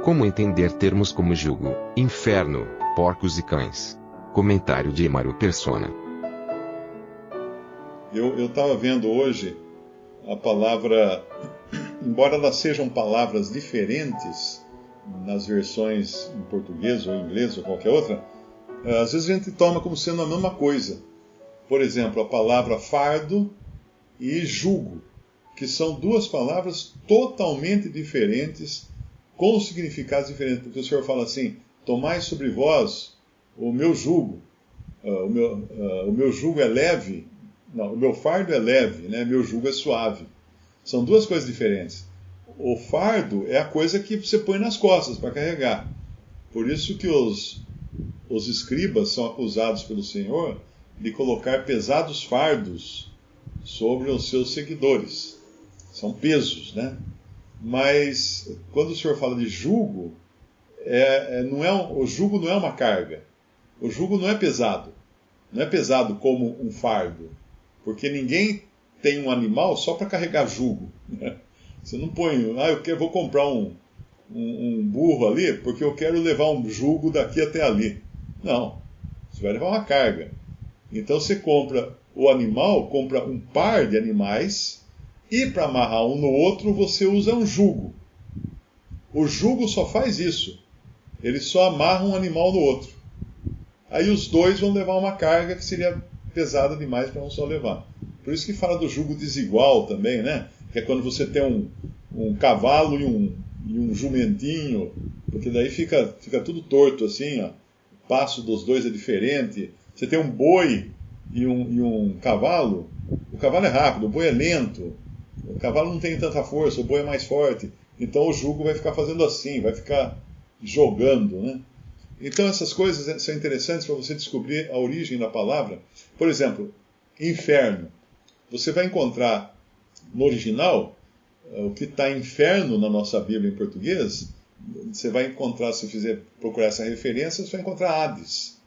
Como entender termos como jugo, inferno, porcos e cães? Comentário de Emaro Persona. Eu estava vendo hoje a palavra, embora elas sejam palavras diferentes nas versões em português ou em inglês ou qualquer outra, às vezes a gente toma como sendo a mesma coisa. Por exemplo, a palavra fardo e jugo, que são duas palavras totalmente diferentes, com significados diferentes. Porque o Senhor fala assim: tomai sobre vós o meu jugo, o meu jugo é leve, não, o meu fardo é leve, né? Meu jugo é suave. São duas coisas diferentes. O fardo é a coisa que você põe nas costas para carregar. Por isso que os escribas são acusados pelo Senhor de colocar pesados fardos sobre os seus seguidores. São pesos, né? Mas quando o Senhor fala de jugo, o jugo não é uma carga. O jugo não é pesado. Não é pesado como um fardo. Porque ninguém tem um animal só para carregar jugo, né? Você não põe, vou comprar um burro ali porque eu quero levar um jugo daqui até ali. Não, você vai levar uma carga. Então você compra o animal, compra um par de animais, e para amarrar um no outro você usa um jugo. O jugo só faz isso. Ele só amarra um animal no outro. Aí os dois vão levar uma carga que seria pesada demais para um só levar. Por isso que fala do jugo desigual também, né? Que é quando você tem um cavalo e um jumentinho, porque daí fica tudo torto assim, ó. O passo dos dois é diferente. Você tem um boi e um cavalo, o cavalo é rápido, o boi é lento, o cavalo não tem tanta força, o boi é mais forte. Então o jugo vai ficar fazendo assim, vai ficar jogando, né? Então essas coisas são interessantes para você descobrir a origem da palavra. Por exemplo, inferno. Você vai encontrar no original, o que está inferno na nossa Bíblia em português, você vai encontrar, se fizer procurar essa referência, você vai encontrar Hades.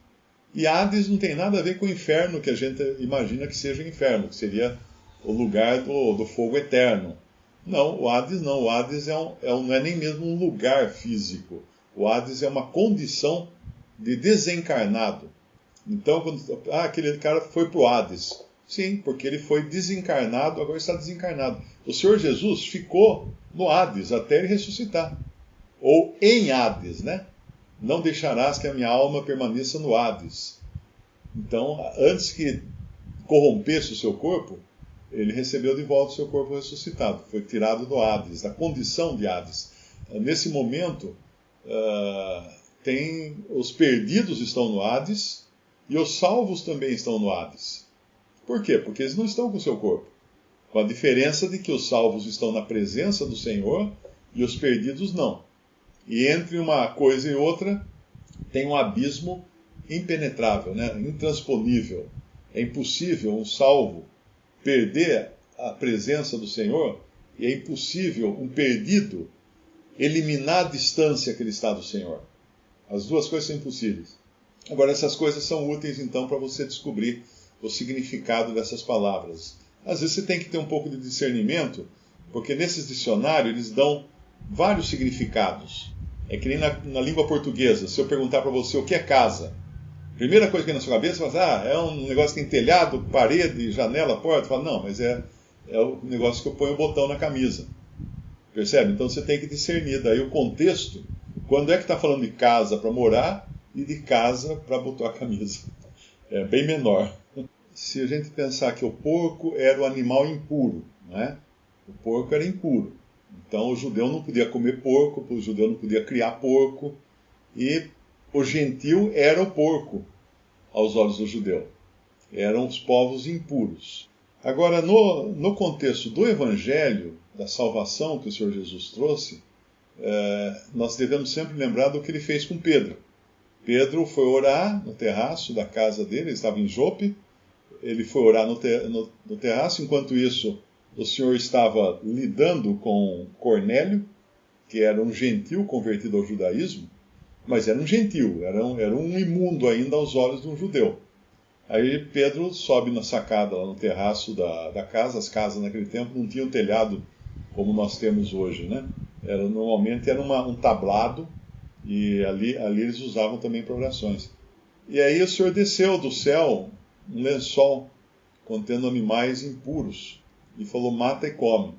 E Hades não tem nada a ver com o inferno que a gente imagina que seja o inferno, que seria o lugar do fogo eterno. Não, o Hades não. O Hades não é nem mesmo um lugar físico. O Hades é uma condição de desencarnado. Então, aquele cara foi para o Hades. Sim, porque ele foi desencarnado, agora está desencarnado. O Senhor Jesus ficou no Hades até ele ressuscitar. Ou em Hades, né? Não deixarás que a minha alma permaneça no Hades. Então, antes que corrompesse o seu corpo, ele recebeu de volta o seu corpo ressuscitado. Foi tirado do Hades, da condição de Hades. Nesse momento, os perdidos estão no Hades e os salvos também estão no Hades. Por quê? Porque eles não estão com o seu corpo. Com a diferença de que os salvos estão na presença do Senhor e os perdidos não. E entre uma coisa e outra tem um abismo impenetrável, né? Intransponível. É impossível um salvo perder a presença do Senhor, e é impossível um perdido eliminar a distância que ele está do Senhor. As duas coisas são impossíveis. Agora, essas coisas são úteis, então, para você descobrir o significado dessas palavras. Às vezes você tem que ter um pouco de discernimento, porque nesses dicionários eles dão vários significados. É que nem na língua portuguesa. Se eu perguntar para você o que é casa, a primeira coisa que vem na sua cabeça, você fala, é um negócio que tem telhado, parede, janela, porta. Fala, não, mas é o negócio que eu ponho o botão na camisa. Percebe? Então você tem que discernir daí o contexto. Quando é que está falando de casa para morar e de casa para botar a camisa? É bem menor. Se a gente pensar que o porco era o animal impuro, não é? O porco era impuro. Então o judeu não podia comer porco, o judeu não podia criar porco, e o gentil era o porco aos olhos do judeu. Eram os povos impuros. Agora, no contexto do Evangelho, da salvação que o Senhor Jesus trouxe, nós devemos sempre lembrar do que ele fez com Pedro. Pedro foi orar no terraço da casa dele, ele estava em Jope, ele foi orar no terraço, enquanto isso o Senhor estava lidando com Cornélio, que era um gentil convertido ao judaísmo, mas era um gentil, era um imundo ainda aos olhos de um judeu. Aí Pedro sobe na sacada, lá no terraço da casa. As casas naquele tempo não tinham telhado como nós temos hoje, né? Normalmente era um tablado, e ali eles usavam também para orações. E aí o Senhor desceu do céu um lençol contendo animais impuros, e falou: mata e come.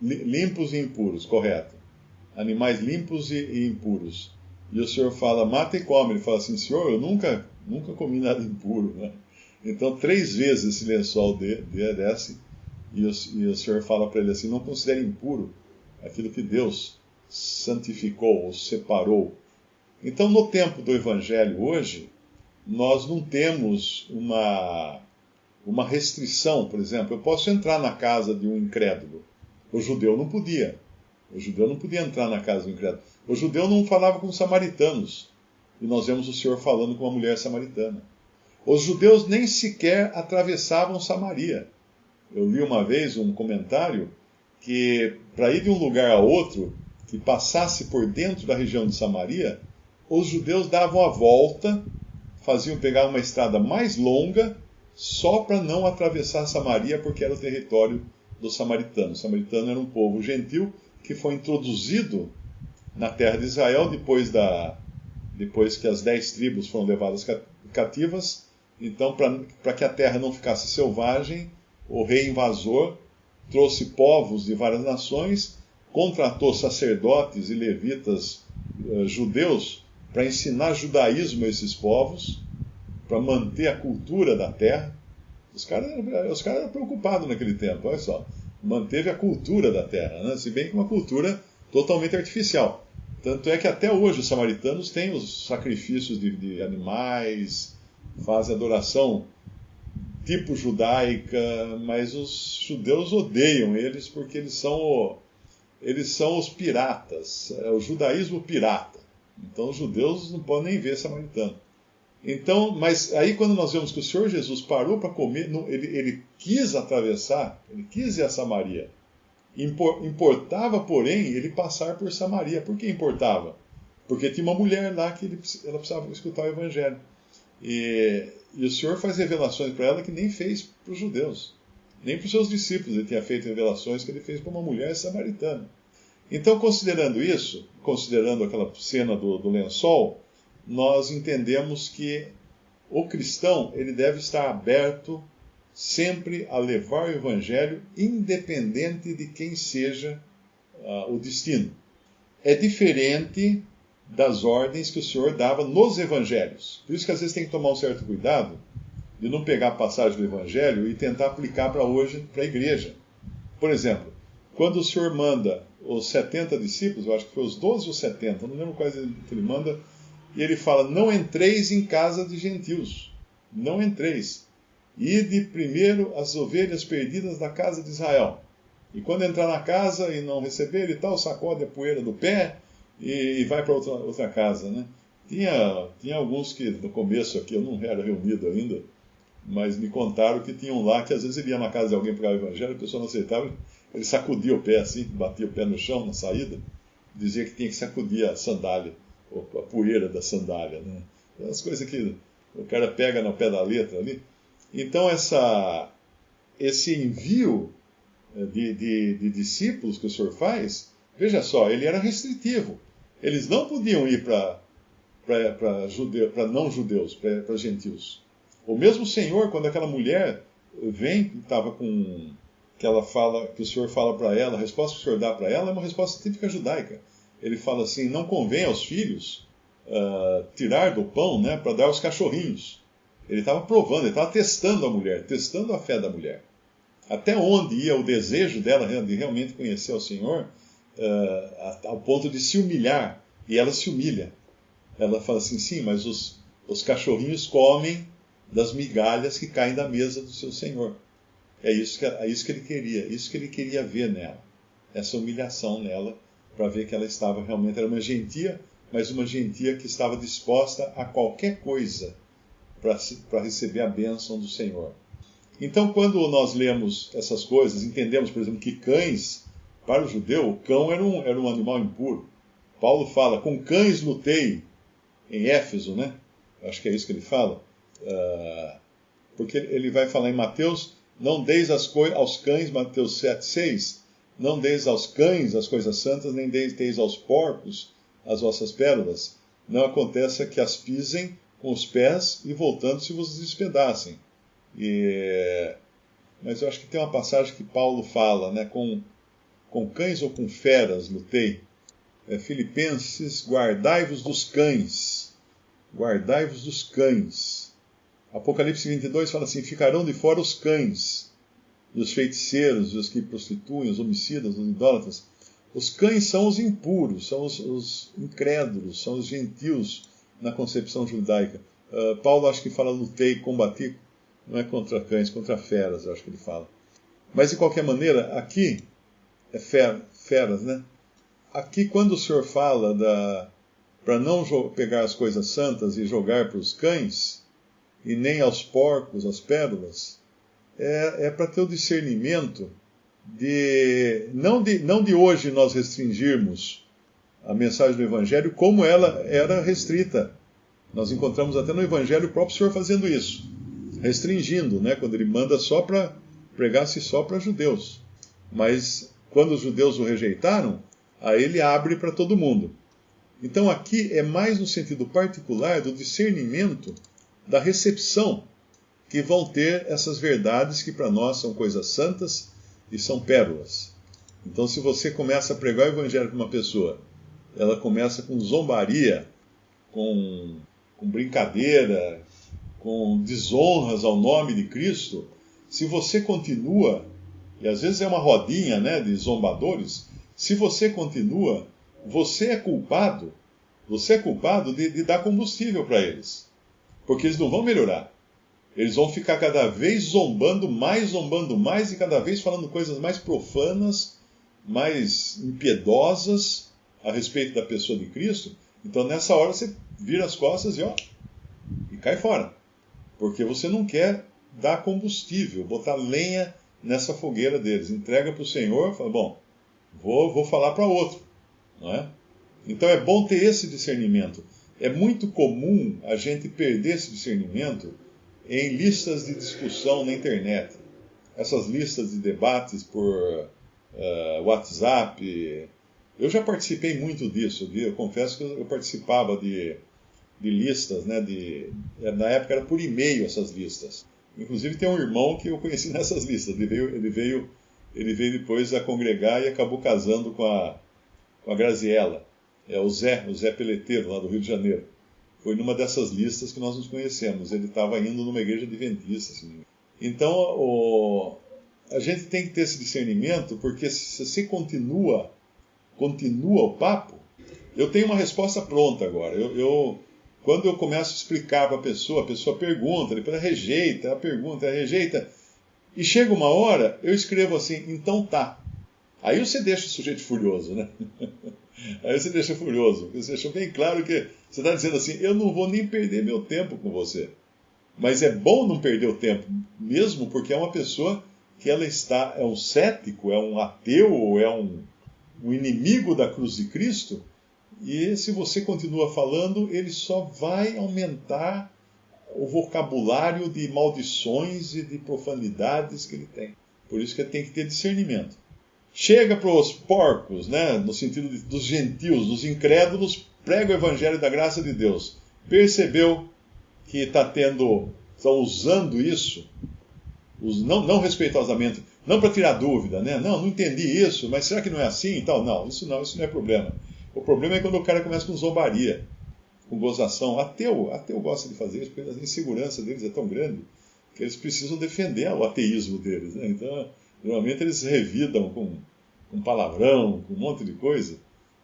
Limpos e impuros, correto. Animais limpos e impuros. E o Senhor fala: mata e come. Ele fala assim: Senhor, eu nunca comi nada impuro, né? Então 3 vezes esse lençol desce, e o Senhor fala para ele assim: não considere impuro aquilo que Deus santificou ou separou. Então, no tempo do Evangelho hoje, nós não temos uma restrição. Por exemplo, eu posso entrar na casa de um incrédulo. O judeu não podia. O judeu não podia entrar na casa do incrédulo. O judeu não falava com os samaritanos. E nós vemos o Senhor falando com uma mulher samaritana. Os judeus nem sequer atravessavam Samaria. Eu li uma vez um comentário que, para ir de um lugar a outro, que passasse por dentro da região de Samaria, os judeus davam a volta, pegar uma estrada mais longa, só para não atravessar Samaria, porque era o território dos samaritanos. O samaritano era um povo gentil que foi introduzido na terra de Israel depois que as 10 tribos foram levadas cativas. Então, para que a terra não ficasse selvagem, o rei invasor trouxe povos de várias nações, contratou sacerdotes e levitas judeus para ensinar judaísmo a esses povos, para manter a cultura da terra. Os caras eram preocupados naquele tempo, olha só. Manteve a cultura da terra, né? Se bem que uma cultura totalmente artificial. Tanto é que até hoje os samaritanos têm os sacrifícios de animais, fazem adoração tipo judaica, mas os judeus odeiam eles porque eles são os piratas, é o judaísmo pirata. Então os judeus não podem nem ver samaritano. Então, mas aí quando nós vemos que o Senhor Jesus parou para comer, ele quis atravessar, ele quis ir a Samaria. Importava, porém, ele passar por Samaria. Por que importava? Porque tinha uma mulher lá que ela precisava escutar o Evangelho. E o Senhor faz revelações para ela que nem fez para os judeus, nem para os seus discípulos. Ele tinha feito revelações que ele fez para uma mulher samaritana. Então, considerando isso, considerando aquela cena do lençol, nós entendemos que o cristão ele deve estar aberto sempre a levar o Evangelho, independente de quem seja o destino. É diferente das ordens que o Senhor dava nos Evangelhos. Por isso que às vezes tem que tomar um certo cuidado de não pegar a passagem do Evangelho e tentar aplicar para hoje, para a igreja. Por exemplo, quando o Senhor manda os 70 discípulos, eu acho que foi os 12 ou 70, não lembro quais que ele manda, e ele fala: não entreis em casa de gentios, não entreis. Ide primeiro as ovelhas perdidas da casa de Israel. E quando entrar na casa e não receber e tal, sacode a poeira do pé e vai para outra casa, né? Tinha alguns que no começo aqui, eu não era reunido ainda, mas me contaram que tinham lá que às vezes ele ia na casa de alguém pregar o Evangelho, a pessoa não aceitava, ele sacudia o pé assim, batia o pé no chão na saída, dizia que tinha que sacudir a sandália, a poeira da sandália, né? As coisas que o cara pega no pé da letra ali. Então esse envio de discípulos que o Senhor faz, veja só, ele era restritivo. Eles não podiam ir para não-judeus, para gentios. O mesmo Senhor, quando aquela mulher vem, estava com que o Senhor fala para ela, a resposta que o Senhor dá para ela é uma resposta típica judaica. Ele fala assim: não convém aos filhos tirar do pão, né, para dar aos cachorrinhos. Ele estava provando, ele estava testando a mulher, testando a fé da mulher. Até onde ia o desejo dela de realmente conhecer o Senhor, ao ponto de se humilhar. E ela se humilha. Ela fala assim: sim, mas os cachorrinhos comem das migalhas que caem da mesa do seu Senhor. É isso que ele queria, isso que ele queria ver nela. Essa humilhação nela, para ver que ela realmente era uma gentia, mas uma gentia que estava disposta a qualquer coisa para receber a bênção do Senhor. Então, quando nós lemos essas coisas, entendemos, por exemplo, que cães, para o judeu, o cão era um animal impuro. Paulo fala: com cães lutei, em Éfeso, né? Acho que é isso que ele fala. Porque ele vai falar em Mateus: não deis aos cães, Mateus 7,6, Não deis aos cães as coisas santas, nem deis aos porcos as vossas pérolas. Não aconteça que as pisem com os pés e voltando-se vos despedacem. Mas eu acho que tem uma passagem que Paulo fala, né? Com cães ou com feras lutei. Filipenses, guardai-vos dos cães. Guardai-vos dos cães. Apocalipse 22 fala assim, ficarão de fora os cães, e os feiticeiros, e os que prostituem, os homicidas, os idólatras. Os cães são os impuros, são os incrédulos, são os gentios na concepção judaica. Paulo acho que fala lutei, combati, não é contra cães, contra feras, eu acho que ele fala. Mas de qualquer maneira, aqui é feras, né? Aqui quando o Senhor fala para não pegar as coisas santas e jogar para os cães, e nem aos porcos, as pérolas, é para ter o discernimento não de hoje nós restringirmos a mensagem do Evangelho como ela era restrita. Nós encontramos até no Evangelho o próprio Senhor fazendo isso, restringindo, né, quando ele manda pregasse só para judeus. Mas quando os judeus o rejeitaram, aí ele abre para todo mundo. Então aqui é mais no sentido particular do discernimento da recepção que vão ter essas verdades que para nós são coisas santas e são pérolas. Então se você começa a pregar o Evangelho para uma pessoa, ela começa com zombaria, com brincadeira, com desonras ao nome de Cristo, se você continua, e às vezes é uma rodinha, né, de zombadores, se você continua, você é culpado de dar combustível para eles. Porque eles não vão melhorar. Eles vão ficar cada vez zombando mais e cada vez falando coisas mais profanas, mais impiedosas a respeito da pessoa de Cristo. Então nessa hora você vira as costas e cai fora. Porque você não quer dar combustível, botar lenha nessa fogueira deles. Entrega para o Senhor, fala, bom, vou falar para outro. Não é? Então é bom ter esse discernimento. É muito comum a gente perder esse discernimento em listas de discussão na internet. Essas listas de debates por WhatsApp. Eu já participei muito disso. Eu confesso que eu participava de listas, né? Na época era por e-mail essas listas. Inclusive tem um irmão que eu conheci nessas listas. Ele veio depois a congregar e acabou casando com a Graziella. O Zé Peleteiro, lá do Rio de Janeiro. Foi numa dessas listas que nós nos conhecemos. Ele estava indo numa igreja adventista. Assim. Então, a gente tem que ter esse discernimento, porque se você continua o papo, eu tenho uma resposta pronta agora. Quando eu começo a explicar para a pessoa pergunta, depois ela rejeita, e chega uma hora, eu escrevo assim, então tá. Aí você deixa o sujeito furioso, né? Aí você deixa furioso, porque você deixa bem claro que você está dizendo assim, eu não vou nem perder meu tempo com você. Mas é bom não perder o tempo, mesmo porque é uma pessoa que ela é um cético, é um ateu, ou é um inimigo da cruz de Cristo, e se você continua falando, ele só vai aumentar o vocabulário de maldições e de profanidades que ele tem. Por isso que ele tem que ter discernimento. Chega para os porcos, né, no sentido dos gentios, dos incrédulos, prega o evangelho da graça de Deus. Percebeu que estão usando isso, não respeitosamente, não para tirar dúvida, né? Não entendi isso, mas será que não é assim? Então, isso não é problema. O problema é quando o cara começa com zombaria, com gozação. Ateu gosta de fazer isso, porque a insegurança deles é tão grande que eles precisam defender o ateísmo deles, né? Então, normalmente eles revidam com palavrão, com um monte de coisa.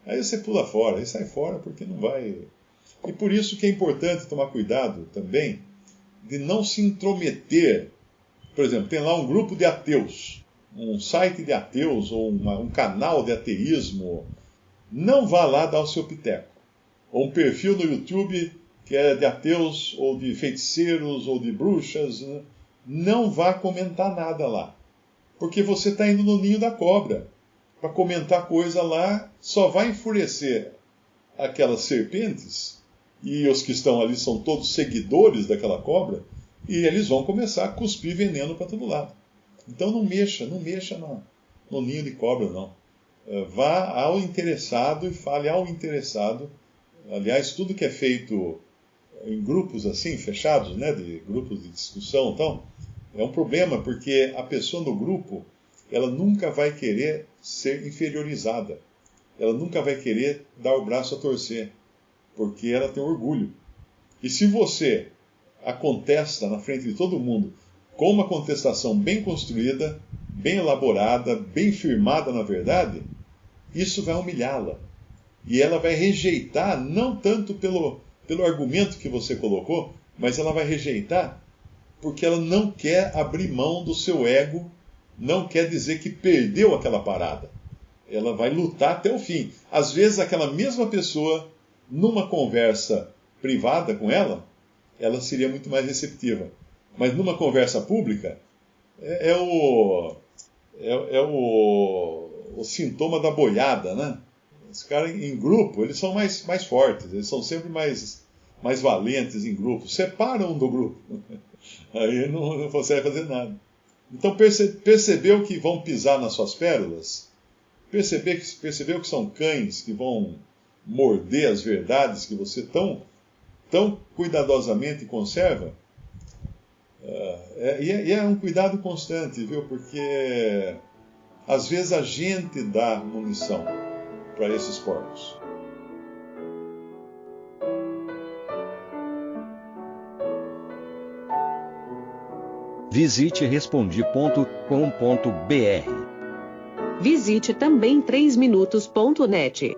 Aí você pula fora, aí sai fora porque não vai... E por isso que é importante tomar cuidado também de não se intrometer. Por exemplo, tem lá um grupo de ateus, um site de ateus ou um canal de ateísmo. Não vá lá dar o seu piteco. Ou um perfil no YouTube que é de ateus ou de feiticeiros ou de bruxas. Né? Não vá comentar nada lá. Porque você está indo no ninho da cobra. Para comentar coisa lá, só vai enfurecer aquelas serpentes, e os que estão ali são todos seguidores daquela cobra, e eles vão começar a cuspir veneno para todo lado. Então não mexa no ninho de cobra, não. Vá ao interessado e fale ao interessado. Aliás, tudo que é feito em grupos assim, fechados, né, de grupos de discussão, então, é um problema, porque a pessoa no grupo, ela nunca vai querer ser inferiorizada. Ela nunca vai querer dar o braço a torcer, porque ela tem orgulho. E se você a contesta na frente de todo mundo com uma contestação bem construída, bem elaborada, bem firmada na verdade, isso vai humilhá-la. E ela vai rejeitar, não tanto pelo argumento que você colocou, mas ela vai rejeitar porque ela não quer abrir mão do seu ego, não quer dizer que perdeu aquela parada. Ela vai lutar até o fim. Às vezes, aquela mesma pessoa, numa conversa privada com ela seria muito mais receptiva. Mas numa conversa pública, é o sintoma da boiada, né? Os caras em grupo, eles são mais fortes, eles são sempre mais valentes em grupo. Separa um do grupo, aí não consegue fazer nada. Então percebeu que vão pisar nas suas pérolas? Percebeu que são cães que vão morder as verdades que você tão cuidadosamente conserva? E é um cuidado constante, viu? Porque às vezes a gente dá munição para esses porcos. Visite Respondi.com.br. Visite também 3minutos.net.